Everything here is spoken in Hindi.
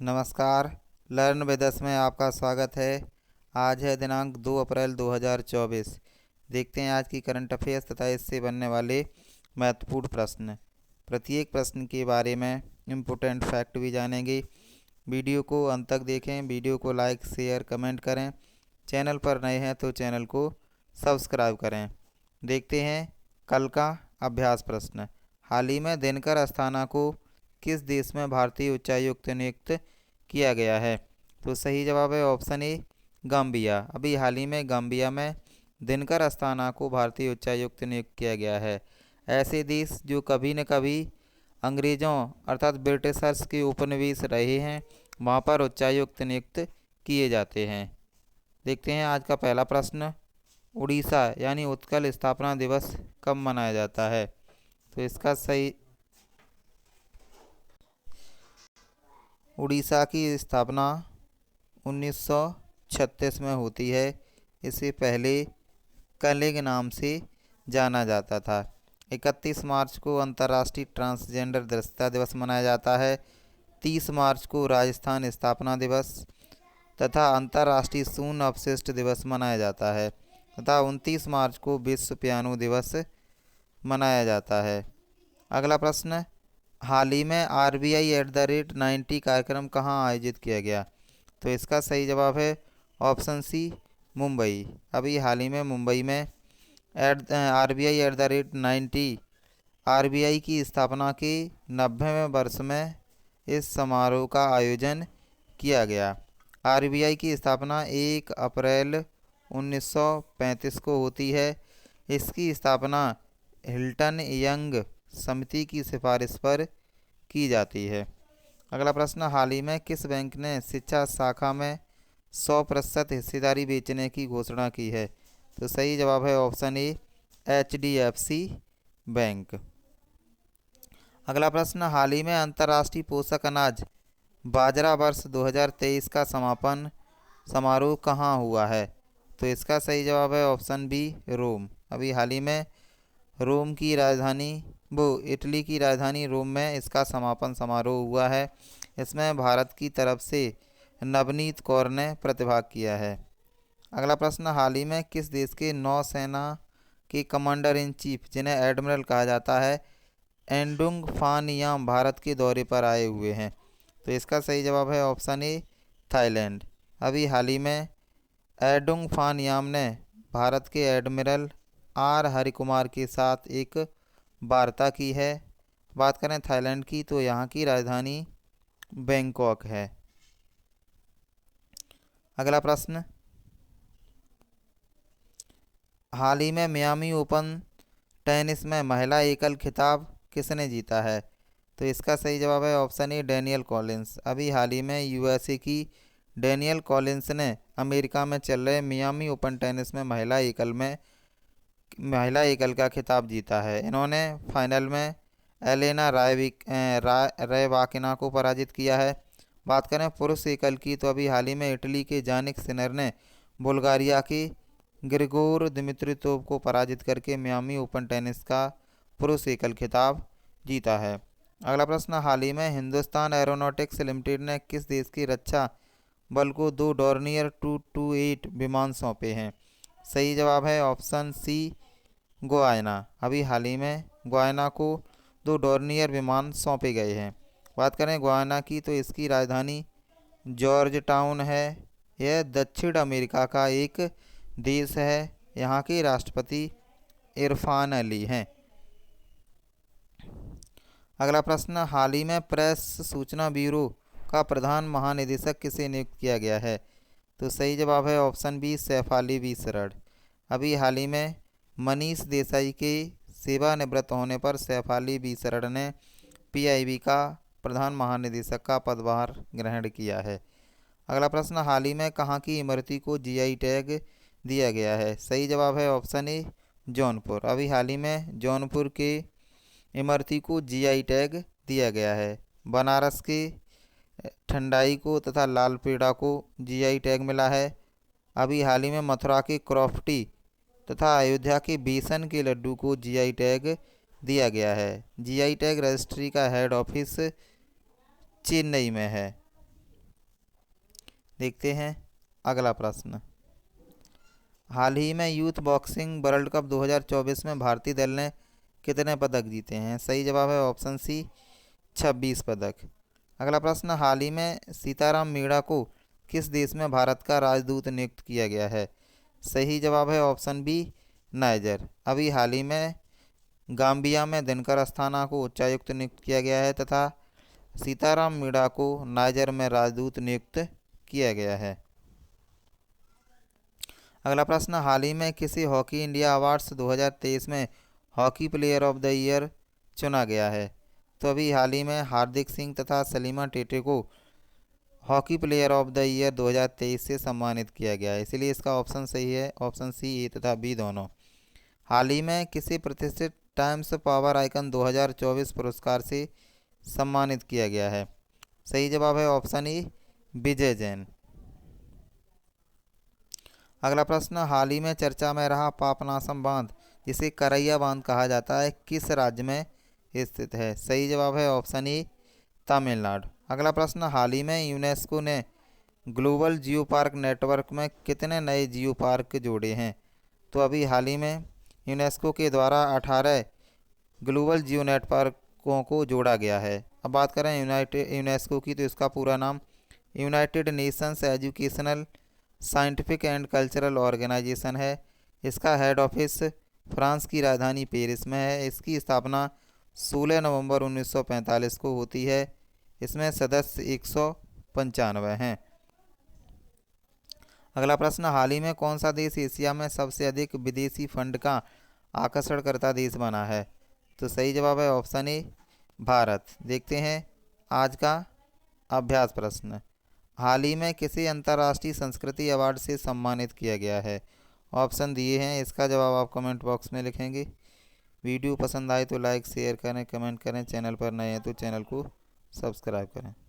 नमस्कार। लर्न विद अस में आपका स्वागत है। आज है दिनांक 2 अप्रैल 2024। देखते हैं आज की करंट अफेयर्स तथा इससे बनने वाले महत्वपूर्ण प्रश्न। प्रत्येक प्रश्न के बारे में इम्पोर्टेंट फैक्ट भी जानेंगे। वीडियो को अंत तक देखें। वीडियो को लाइक शेयर कमेंट करें। चैनल पर नए हैं तो चैनल को सब्सक्राइब करें। देखते हैं कल का अभ्यास प्रश्न। हाल ही में दिनकर अस्थाना को किस देश में भारतीय उच्चायुक्त नियुक्त किया गया है? तो सही जवाब है ऑप्शन ए गाम्बिया। अभी हाल ही में गाम्बिया में दिनकर अस्थाना को भारतीय उच्चायुक्त नियुक्त किया गया है। ऐसे देश जो कभी न कभी अंग्रेज़ों अर्थात ब्रिटिशर्स के उपनिवेश रहे हैं, वहाँ पर उच्चायुक्त नियुक्त किए जाते हैं। देखते हैं आज का पहला प्रश्न। उड़ीसा यानी उत्कल स्थापना दिवस कब मनाया जाता है? तो इसका सही उड़ीसा की स्थापना 1936 में होती है। इसे पहले कलिंग नाम से जाना जाता था। 31 मार्च को अंतर्राष्ट्रीय ट्रांसजेंडर दृश्यता दिवस मनाया जाता है। 30 मार्च को राजस्थान स्थापना दिवस तथा अंतर्राष्ट्रीय शून्य अपशिष्ट दिवस मनाया जाता है तथा 29 मार्च को विश्व पियानो दिवस मनाया जाता है। अगला प्रश्न। हाल ही में RBI@90 कार्यक्रम कहाँ आयोजित किया गया? तो इसका सही जवाब है ऑप्शन सी मुंबई। अभी हाल ही में मुंबई में RBI@90 RBI की स्थापना के 90वें वर्ष में इस समारोह का आयोजन किया गया। RBI की स्थापना 1 अप्रैल 1935 को होती है। इसकी स्थापना हिल्टन यंग समिति की सिफारिश पर की जाती है। अगला प्रश्न। हाल ही में किस बैंक ने शिक्षा शाखा में 100% हिस्सेदारी बेचने की घोषणा की है? तो सही जवाब है ऑप्शन ए HDFC बैंक। अगला प्रश्न। हाल ही में अंतर्राष्ट्रीय पोषक अनाज बाजरा वर्ष 2023 का समापन समारोह कहाँ हुआ है? तो इसका सही जवाब है ऑप्शन बी रोम। अभी हाल ही में रोम की राजधानी इटली की राजधानी रोम में इसका समापन समारोह हुआ है। इसमें भारत की तरफ से नवनीत कौर ने प्रतिभाग किया है। अगला प्रश्न। हाल ही में किस देश के नौसेना के कमांडर इन चीफ जिन्हें एडमिरल कहा जाता है एंडुंग फान याम भारत के दौरे पर आए हुए हैं? तो इसका सही जवाब है ऑप्शन ए थाईलैंड। अभी हाल ही में एडुंग फान याम ने भारत के एडमिरल R हरिकुमार के साथ एक वार्ता की है। बात करें थाईलैंड की तो यहाँ की राजधानी बैंकॉक है। अगला प्रश्न। हाल ही में मियामी ओपन टेनिस में महिला एकल खिताब किसने जीता है? तो इसका सही जवाब है ऑप्शन ए डेनियल कॉलिंस। अभी हाल ही में USA की डेनियल कॉलिंस ने अमेरिका में चल रहे मियामी ओपन टेनिस में महिला एकल का खिताब जीता है। इन्होंने फाइनल में एलेना रायबाकिना को पराजित किया है। बात करें पुरुष एकल की तो अभी हाल ही में इटली के जानिक सिनर ने बुल्गारिया के ग्रिगोर दिमित्रितोव को पराजित करके मियामी ओपन टेनिस का पुरुष एकल खिताब जीता है। अगला प्रश्न। हाल ही में हिंदुस्तान एरोनॉटिक्स लिमिटेड ने किस देश की रक्षा बल को 2 डॉर्नियर 228 विमान सौंपे हैं? सही जवाब है ऑप्शन सी गुयाना। अभी हाल ही में गुयाना को 2 डॉर्नियर विमान सौंपे गए हैं। बात करें गुयाना की तो इसकी राजधानी जॉर्ज टाउन है। यह दक्षिण अमेरिका का एक देश है। यहाँ के राष्ट्रपति इरफान अली हैं। अगला प्रश्न। हाल ही में प्रेस सूचना ब्यूरो का प्रधान महानिदेशक किसे नियुक्त किया गया है? तो सही जवाब है ऑप्शन बी सैफाली वी शरण। अभी हाल ही में मनीष देसाई के सेवानिवृत्त होने पर सैफाली वी शरण ने PIB का प्रधान महानिदेशक का पदभार ग्रहण किया है। अगला प्रश्न। हाल ही में कहाँ की इमरती को GI टैग दिया गया है? सही जवाब है ऑप्शन ए जौनपुर। अभी हाल ही में जौनपुर के इमरती को GI टैग दिया गया है। बनारस के ठंडाई को तथा लालपेड़ा को GI टैग मिला है। अभी हाल ही में मथुरा के क्रॉफ्टी तथा अयोध्या के बेसन के लड्डू को GI टैग दिया गया है। GI टैग रजिस्ट्री का हेड ऑफिस चेन्नई में है। देखते हैं अगला प्रश्न। हाल ही में यूथ बॉक्सिंग वर्ल्ड कप 2024 में भारतीय दल ने कितने पदक जीते हैं? सही जवाब है ऑप्शन सी 26 पदक। अगला प्रश्न, हाल ही में सीताराम मीणा को किस देश में भारत का राजदूत नियुक्त किया गया है? सही जवाब है ऑप्शन बी नाइजर। अभी हाल ही में गाम्बिया में दिनकर अस्थाना को उच्चायुक्त नियुक्त किया गया है तथा सीताराम मीणा को नाइजर में राजदूत नियुक्त किया गया है। अगला प्रश्न, हाल ही में किसी हॉकी इंडिया अवार्ड्स 2023 में hockey player of the year चुना गया है? तो अभी हाल ही में हार्दिक सिंह तथा सलीमा टेटे को hockey player of the year 2023 से सम्मानित किया गया है, इसलिए इसका ऑप्शन सही है ऑप्शन सी ए तथा बी दोनों। हाल ही में किसी प्रतिष्ठित टाइम्स पावर आइकन 2024 पुरस्कार से सम्मानित किया गया है? सही जवाब है ऑप्शन ई विजय जैन। अगला प्रश्न, हाल ही में चर्चा में रहा पापनासम बांध, जिसे करैया बांध कहा जाता है, किस राज्य में स्थित है? सही जवाब है ऑप्शन ई तमिलनाडु। अगला प्रश्न, हाल ही में यूनेस्को ने ग्लोबल जियो पार्क नेटवर्क में कितने नए जियो पार्क जोड़े हैं? तो अभी हाल ही में यूनेस्को के द्वारा 18 ग्लोबल जियो नेटवर्कों को जोड़ा गया है। अब बात करें यूनेस्को की, तो इसका पूरा नाम United Nations Educational Scientific and Cultural Organization है। इसका हेड ऑफिस फ्रांस की राजधानी पेरिस में है। इसकी स्थापना 16 नवंबर 1945 को होती है। इसमें सदस्य 195 हैं। अगला प्रश्न, हाल ही में कौन सा देश एशिया में सबसे अधिक विदेशी फंड का आकर्षणकर्ता देश बना है? तो सही जवाब है ऑप्शन ए भारत। देखते हैं आज का अभ्यास प्रश्न। हाल ही में किसी अंतर्राष्ट्रीय संस्कृति अवार्ड से सम्मानित किया गया है? ऑप्शन दिए हैं, इसका जवाब आप कमेंट बॉक्स में लिखेंगे। वीडियो पसंद आए तो लाइक शेयर करें, कमेंट करें। चैनल पर नए हैं तो चैनल को सब्सक्राइब करें।